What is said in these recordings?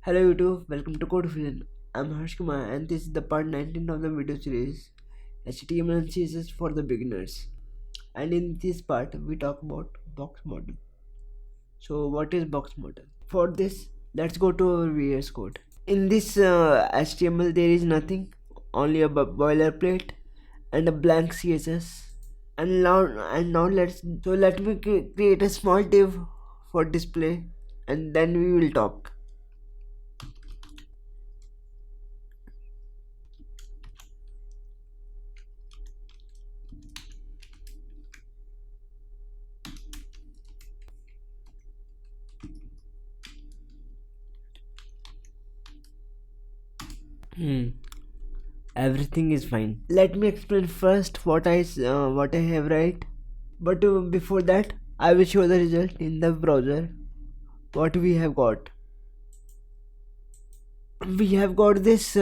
Hello YouTube, welcome to Code Fusion. I'm Harsh Kumar and this is the part 19 of the video series HTML and CSS for the beginners. And in this part we talk about box model. So what is box model? For this, let's go to our VS Code. In this HTML there is nothing, only a boilerplate and a blank CSS. And now let me create a small div for display and then we will talk. Everything is fine. Let me explain first what I have right. But before that, I will show the result in the browser. What we have got. We have got this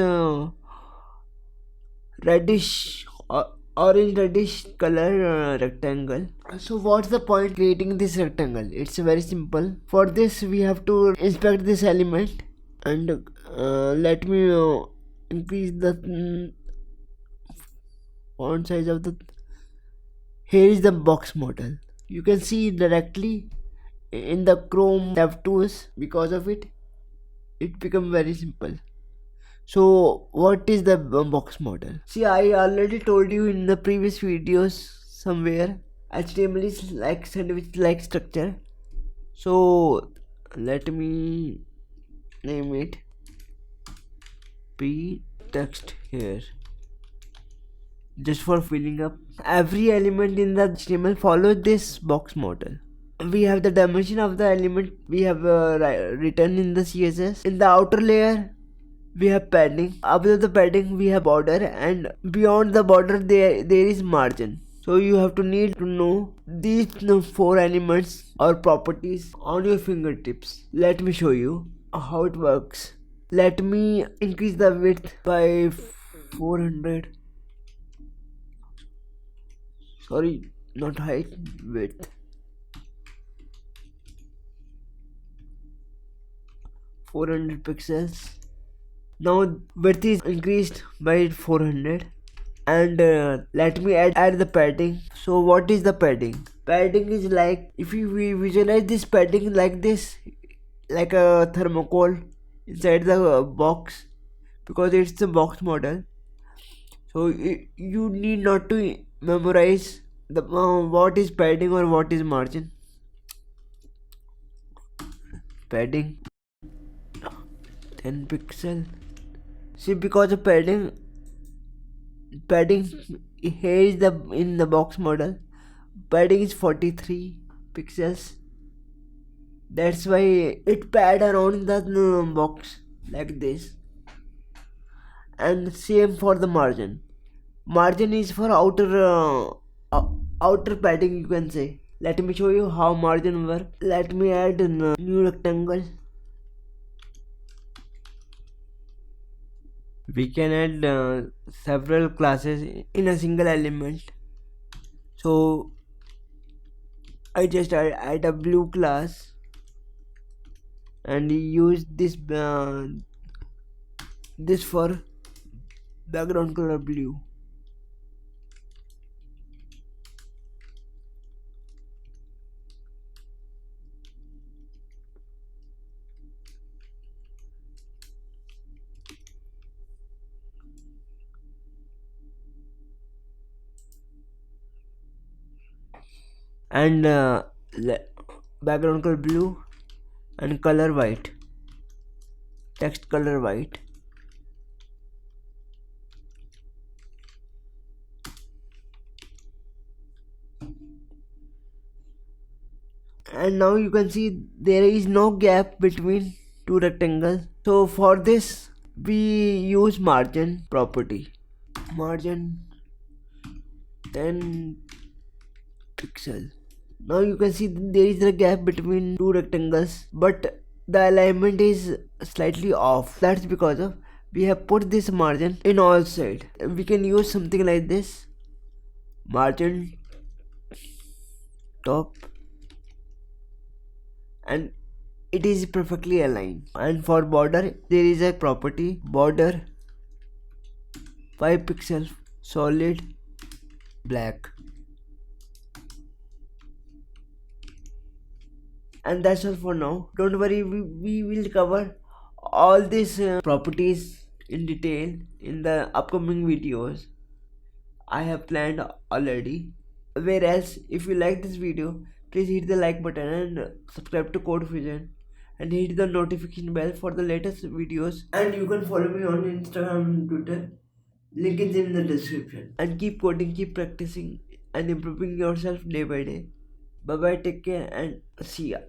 reddish orange reddish color rectangle. So what's the point creating this rectangle? It's very simple. For this we have to inspect this element and let me increase the font size of the. Here is the box model. You can see directly in the Chrome tab tools. Because of it become very simple. So what is the box model? See, I already told you in the previous videos somewhere HTML is like sandwich like structure. So let me name it p text here, just for filling up. Every element in the HTML follows this box model. We have the dimension of the element we have written in the CSS. In the outer layer we have padding, above the padding we have border, and beyond the border there is margin. So you have to need to know these four elements or properties on your fingertips. Let me show you how it works. Let me increase the width by 400. Sorry, not height, width. 400 pixels. Now width is increased by 400, and let me add the padding. So what is the padding? Padding is like, if you visualize this padding like this, like a thermocol inside the box, because it's the box model. So you need not to memorize the what is padding or what is margin. Padding 10 pixel. See, because of padding here is the in the box model, padding is 43 pixels. That's why it pad around the box like this. And same for the margin. Margin is for outer padding, you can say. Let me show you how margin work. Let me add a new rectangle. We can add several classes in a single element. So I just add a blue class and use this for background color blue. And background color blue and color white, text color white. And now you can see there is no gap between two rectangles. So for this we use margin property. Margin 10 pixel. Now you can see there is a gap between two rectangles, but the alignment is slightly off. That's because of we have put this margin in all sides. We can use something like this: margin top and it is perfectly aligned. And for border, there is a property border 5 pixels solid black. And that's all for now. Don't worry, we will cover all these properties in detail in the upcoming videos I have planned already. Whereas if you like this video, please hit the like button and subscribe to Code Fusion and hit the notification bell for the latest videos. And you can follow me on Instagram and Twitter. Link is in the description. And keep coding, keep practicing and improving yourself day by day. Bye bye, take care and see ya.